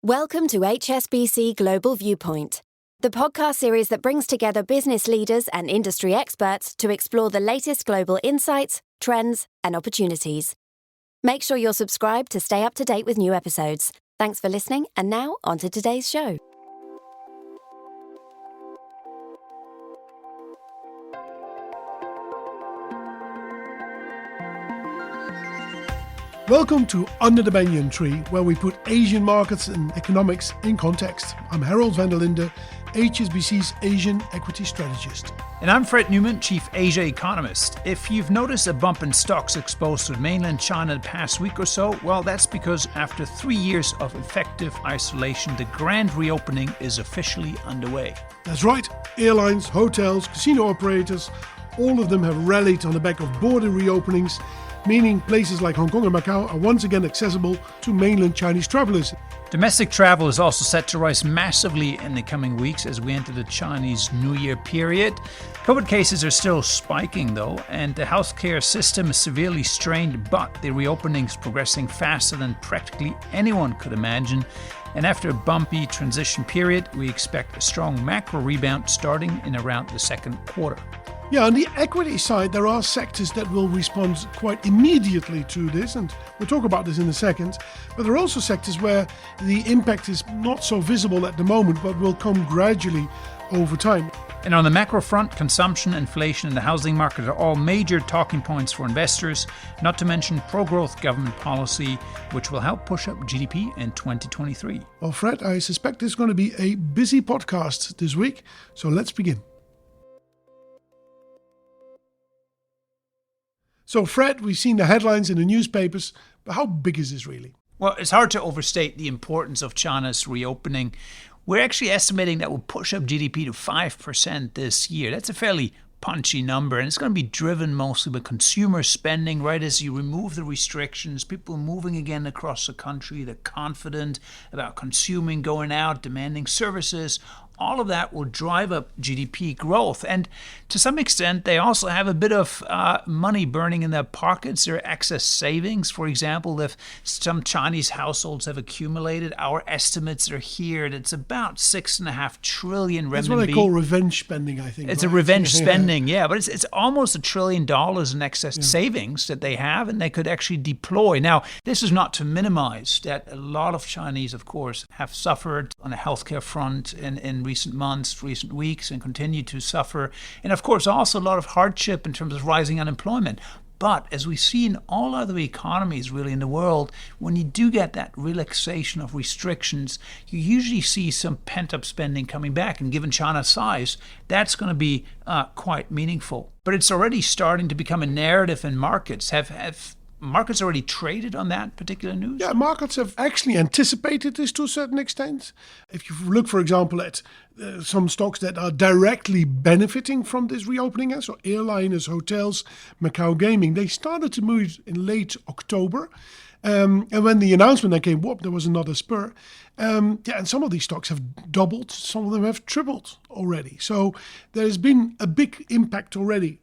Welcome to HSBC Global Viewpoint, the podcast series that brings together business leaders and industry experts to explore the latest global insights, trends, and opportunities. Make sure you're subscribed to stay up to date with new episodes. Thanks for listening, and now on to today's show. Welcome to Under the Banyan Tree, where we put Asian markets and economics in context. I'm Herald van der Linde, HSBC's Asian equity strategist. And I'm Fred Neumann, Chief Asia Economist. If you've noticed a bump in stocks exposed to mainland China the past week or so, well, that's because after 3 years of effective isolation, the grand reopening is officially underway. That's right. Airlines, hotels, casino operators, all of them have rallied on the back of border reopenings, meaning places like Hong Kong and Macau are once again accessible to mainland Chinese travelers. Domestic travel is also set to rise massively in the coming weeks as we enter the Chinese New Year period. COVID cases are still spiking though, and the healthcare system is severely strained, but the reopening is progressing faster than practically anyone could imagine. And after a bumpy transition period, we expect a strong macro rebound starting in around the second quarter. Yeah, on the equity side, there are sectors that will respond quite immediately to this, and we'll talk about this in a second. But there are also sectors where the impact is not so visible at the moment, but will come gradually over time. And on the macro front, consumption, inflation, and the housing market are all major talking points for investors, not to mention pro-growth government policy, which will help push up GDP in 2023. Well, Fred, I suspect this is going to be a busy podcast this week, so let's begin. So, Fred, we've seen the headlines in the newspapers, but how big is this really? Well, it's hard to overstate the importance of China's reopening. We're actually estimating that will push up GDP to 5% this year. That's a fairly punchy number, and it's going to be driven mostly by consumer spending, right? As you remove the restrictions, people moving again across the country, they're confident about consuming, going out, demanding services. All of that will drive up GDP growth. And to some extent, they also have a bit of money burning in their pockets. There are excess savings. For example, if some Chinese households have accumulated, our estimates are here. It's about 6.5 trillion renminbi. That's what they call revenge spending, I think. It's a revenge spending, yeah. But it's almost $1 trillion in excess savings that they have, and they could actually deploy. Now, this is not to minimize that a lot of Chinese, of course, have suffered on the healthcare front in recent months, recent weeks, and continue to suffer. And of course, also a lot of hardship in terms of rising unemployment. But as we see in all other economies really in the world, when you do get that relaxation of restrictions, you usually see some pent-up spending coming back. And given China's size, that's going to be quite meaningful. But it's already starting to become a narrative in markets. Have markets already traded on that particular news? Yeah, markets have actually anticipated this to a certain extent. If you look, for example, at some stocks that are directly benefiting from this reopening, so airliners, hotels, Macau gaming, they started to move in late October. And when the announcement that came, whoop, there was another spur. And some of these stocks have doubled, some of them have tripled already. So there's been a big impact already.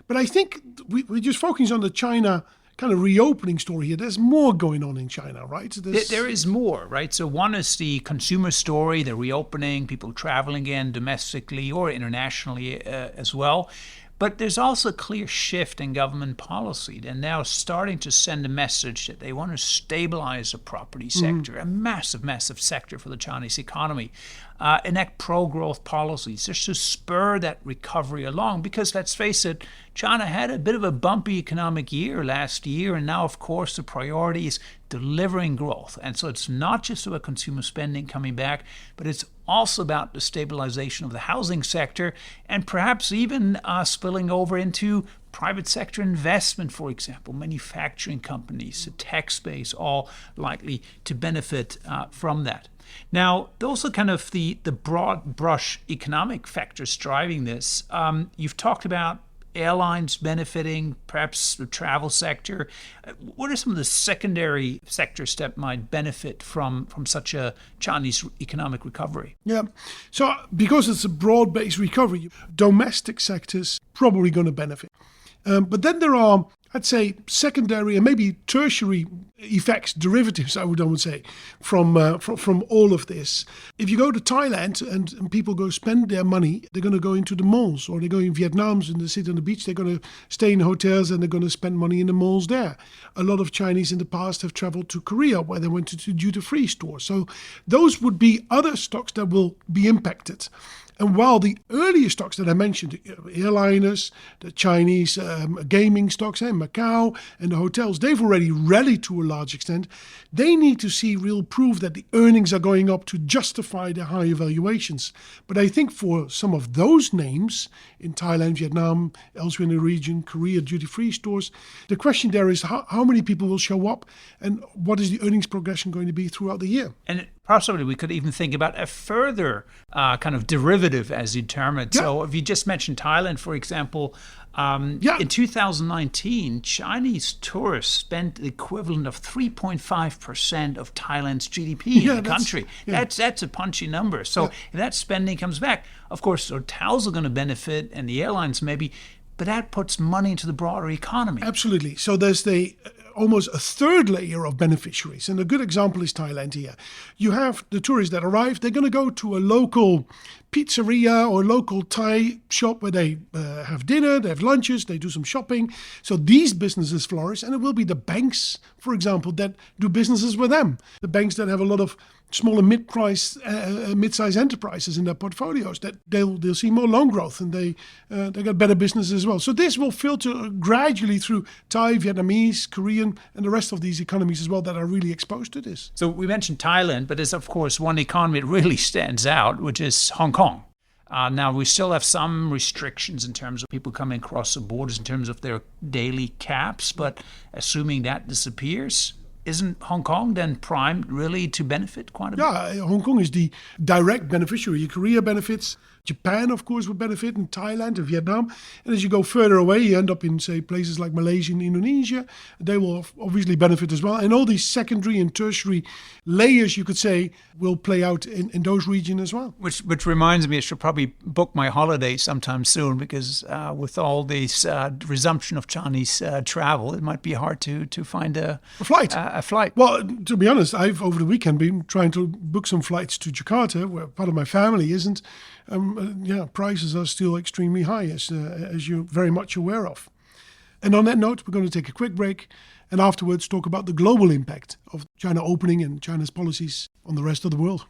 But I think we're just focusing on the China kind of reopening story here. There's more going on in China, right? There is more, right? So one is the consumer story, the reopening, people traveling again domestically or internationally as well. But there's also a clear shift in government policy. They're now starting to send a message that they want to stabilize the property sector, a massive, massive sector for the Chinese economy, enact pro-growth policies just to spur that recovery along. Because let's face it, China had a bit of a bumpy economic year last year, and now, of course, the priority is delivering growth. And so it's not just about consumer spending coming back, but it's also about the stabilization of the housing sector and perhaps even spilling over into private sector investment, for example, manufacturing companies, the tech space, all likely to benefit from that. Now, those are kind of the broad brush economic factors driving this. You've talked about airlines benefiting, perhaps the travel sector. What are some of the secondary sectors that might benefit from such a Chinese economic recovery? Yeah, so because it's a broad-based recovery, domestic sectors probably going to benefit. But then there are I'd say, secondary and maybe tertiary effects, derivatives, I would almost say, from all of this. If you go to Thailand and people go spend their money, they're going to go into the malls, or they go in Vietnam and they sit on the beach, they're going to stay in hotels and they're going to spend money in the malls there. A lot of Chinese in the past have traveled to Korea where they went to duty-free stores. So those would be other stocks that will be impacted. And while the earlier stocks that I mentioned, the airliners, the Chinese gaming stocks, Macau, and the hotels, they've already rallied to a large extent. They need to see real proof that the earnings are going up to justify the higher valuations. But I think for some of those names in Thailand, Vietnam, elsewhere in the region, Korea, duty-free stores, the question there is how many people will show up and what is the earnings progression going to be throughout the year? And possibly we could even think about a further kind of derivative, as you term it. Yeah. So if you just mentioned Thailand, for example, in 2019, Chinese tourists spent the equivalent of 3.5% of Thailand's GDP in the country. That's a punchy number. So if that spending comes back, of course, hotels are going to benefit and the airlines maybe, but that puts money into the broader economy. Absolutely. So there's almost a third layer of beneficiaries. And a good example is Thailand here. You have the tourists that arrive, they're going to go to a local pizzeria or local Thai shop where they have dinner, they have lunches, they do some shopping. So these businesses flourish, and it will be the banks, for example, that do businesses with them. The banks that have a lot of small and mid-sized enterprises in their portfolios, that they'll see more loan growth and they get better business as well. So this will filter gradually through Thai, Vietnamese, Korean, and the rest of these economies as well that are really exposed to this. So we mentioned Thailand, but there's of course one economy that really stands out, which is Hong Kong. Now, we still have some restrictions in terms of people coming across the borders in terms of their daily caps, but assuming that disappears, isn't Hong Kong then primed really to benefit quite a bit? Yeah, Hong Kong is the direct beneficiary. Korea benefits. Japan, of course, would benefit, and Thailand and Vietnam. And as you go further away, you end up in, say, places like Malaysia and Indonesia. They will obviously benefit as well. And all these secondary and tertiary layers, you could say, will play out in those regions as well. Which reminds me, I should probably book my holiday sometime soon, because with all this resumption of Chinese travel, it might be hard to find a flight. A flight. Well, to be honest, I've over the weekend been trying to book some flights to Jakarta, where part of my family isn't. Prices are still extremely high, as you're very much aware of. And on that note, we're going to take a quick break and afterwards talk about the global impact of China opening and China's policies on the rest of the world.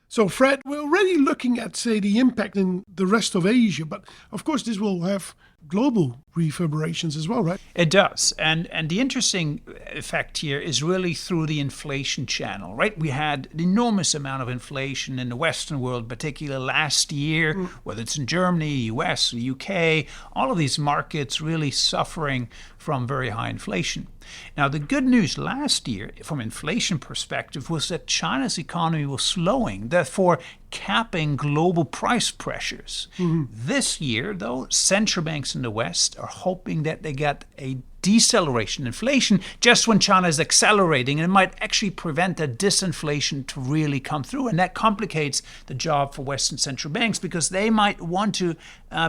So, Fred, we're already looking at, say, the impact in the rest of Asia, but of course this will have global reverberations as well, right? It does. And the interesting effect here is really through the inflation channel, right? We had an enormous amount of inflation in the Western world, particularly last year, whether it's in Germany, US, UK, all of these markets really suffering from very high inflation. Now, the good news last year, from an inflation perspective, was that China's economy was slowing, therefore capping global price pressures. This year, though, central banks in the West are hoping that they get a deceleration in inflation just when China is accelerating, and it might actually prevent that disinflation to really come through. And that complicates the job for Western central banks, because they might want to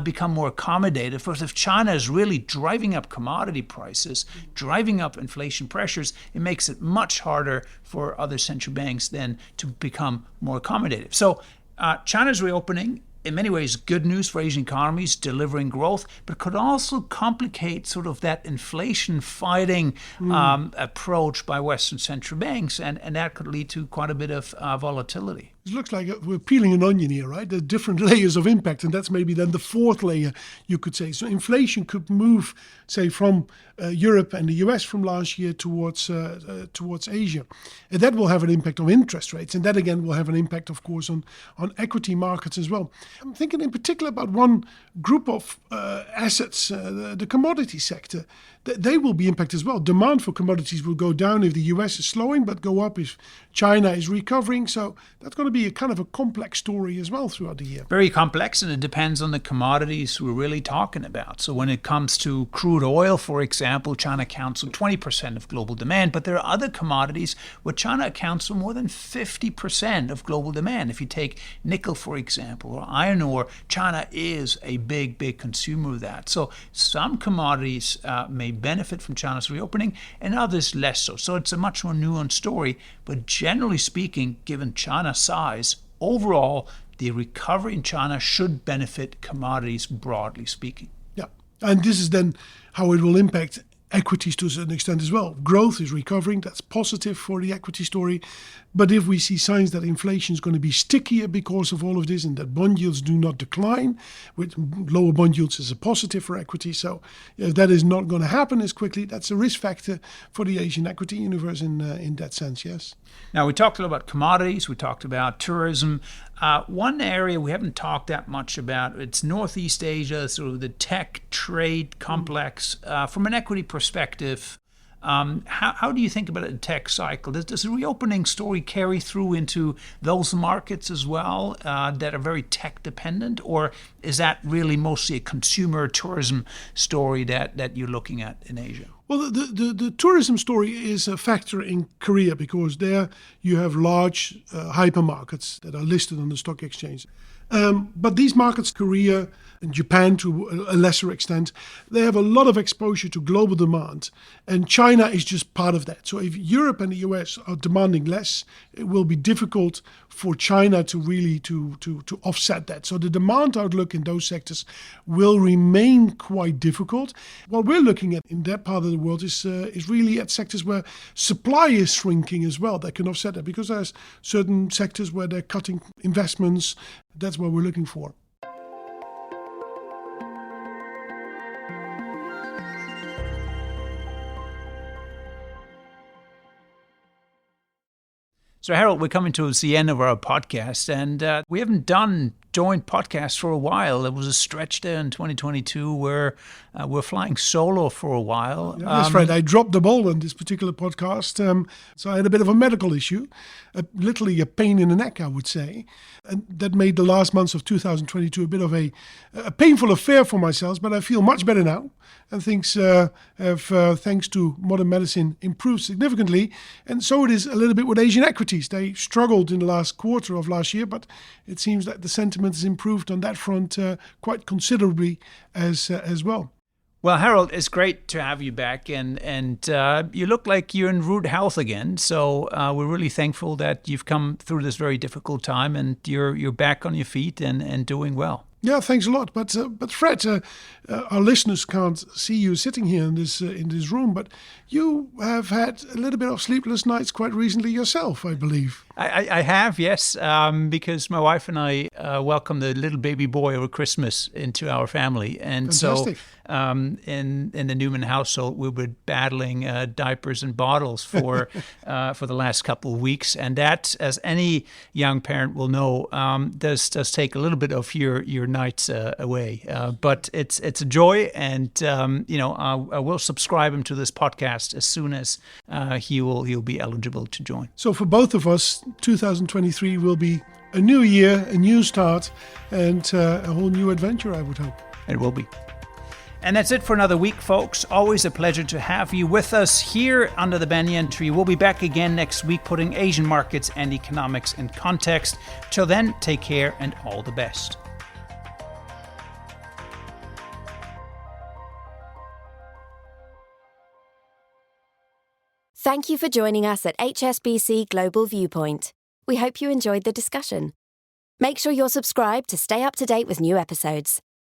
become more accommodative. Because if China is really driving up commodity prices, driving up inflation pressures, it makes it much harder for other central banks then to become more accommodative. So China's reopening, in many ways, good news for Asian economies, delivering growth, but could also complicate sort of that inflation fighting approach by Western central banks, and that could lead to quite a bit of volatility. It looks like we're peeling an onion here, right? There are different layers of impact, and that's maybe then the fourth layer, you could say. So inflation could move, say, from Europe and the US from last year towards Asia. And that will have an impact on interest rates, and that again will have an impact, of course, on equity markets as well. I'm thinking in particular about one group of assets, the commodity sector. They will be impacted as well. Demand for commodities will go down if the US is slowing, but go up if China is recovering. So that's going to be a kind of a complex story as well throughout the year. Very complex, and it depends on the commodities we're really talking about. So when it comes to crude oil, for example, China accounts for 20% of global demand, but there are other commodities where China accounts for more than 50% of global demand. If you take nickel, for example, or iron ore, China is a big, big consumer of that. So some commodities may benefit from China's reopening and others less so. So it's a much more nuanced story. But generally speaking, given China's size, overall, the recovery in China should benefit commodities, broadly speaking. Yeah, and this is then how it will impact equities to a certain extent as well. Growth is recovering. That's positive for the equity story. But if we see signs that inflation is going to be stickier because of all of this and that bond yields do not decline, with lower bond yields is a positive for equity. So if that is not going to happen as quickly, that's a risk factor for the Asian equity universe in that sense, yes. Now, we talked a lot about commodities. We talked about tourism. One area we haven't talked that much about, it's Northeast Asia, sort of the tech trade complex. From an equity perspective, how do you think about a tech cycle? Does the reopening story carry through into those markets as well that are very tech dependent? Or is that really mostly a consumer tourism story that you're looking at in Asia? Well, the tourism story is a factor in Korea because there you have large hypermarkets that are listed on the stock exchange. But these markets, Korea and Japan to a lesser extent, they have a lot of exposure to global demand. And China is just part of that. So if Europe and the US are demanding less, it will be difficult for China to really to offset that. So the demand outlook in those sectors will remain quite difficult. What we're looking at in that part of the world is really at sectors where supply is shrinking as well. That can offset that because there's certain sectors where they're cutting investments. That's what we're looking for. So, Herald, we're coming towards the end of our podcast, and we haven't done joint podcasts for a while. There was a stretch there in 2022 where we're flying solo for a while. That's right. I dropped the ball on this particular podcast. So I had a bit of a medical issue, literally a pain in the neck, I would say. And that made the last months of 2022 a bit of a painful affair for myself, but I feel much better now. And things have, thanks to modern medicine, improved significantly. And so it is a little bit with Asian equities. They struggled in the last quarter of last year, but it seems that the sentiment has improved on that front quite considerably as well. Well, Herald, it's great to have you back, and you look like you're in rude health again. So we're really thankful that you've come through this very difficult time, and you're back on your feet and doing well. Yeah, thanks a lot. But Fred, our listeners can't see you sitting here in this room, but you have had a little bit of sleepless nights quite recently yourself, I believe. I have, yes, because my wife and I welcomed the little baby boy over Christmas into our family, and Fantastic. so in the Neumann household, we were battling diapers and bottles for the last couple of weeks, and that, as any young parent will know, does take a little bit of your nights away. But it's a joy, and I will subscribe him to this podcast as soon as he'll be eligible to join. So for both of us, 2023 will be a new year, a new start, and a whole new adventure, I would hope. It will be. And that's it for another week, folks. Always a pleasure to have you with us here under the Banyan Tree. We'll be back again next week, putting Asian markets and economics in context. Till then, take care and all the best. Thank you for joining us at HSBC Global Viewpoint. We hope you enjoyed the discussion. Make sure you're subscribed to stay up to date with new episodes.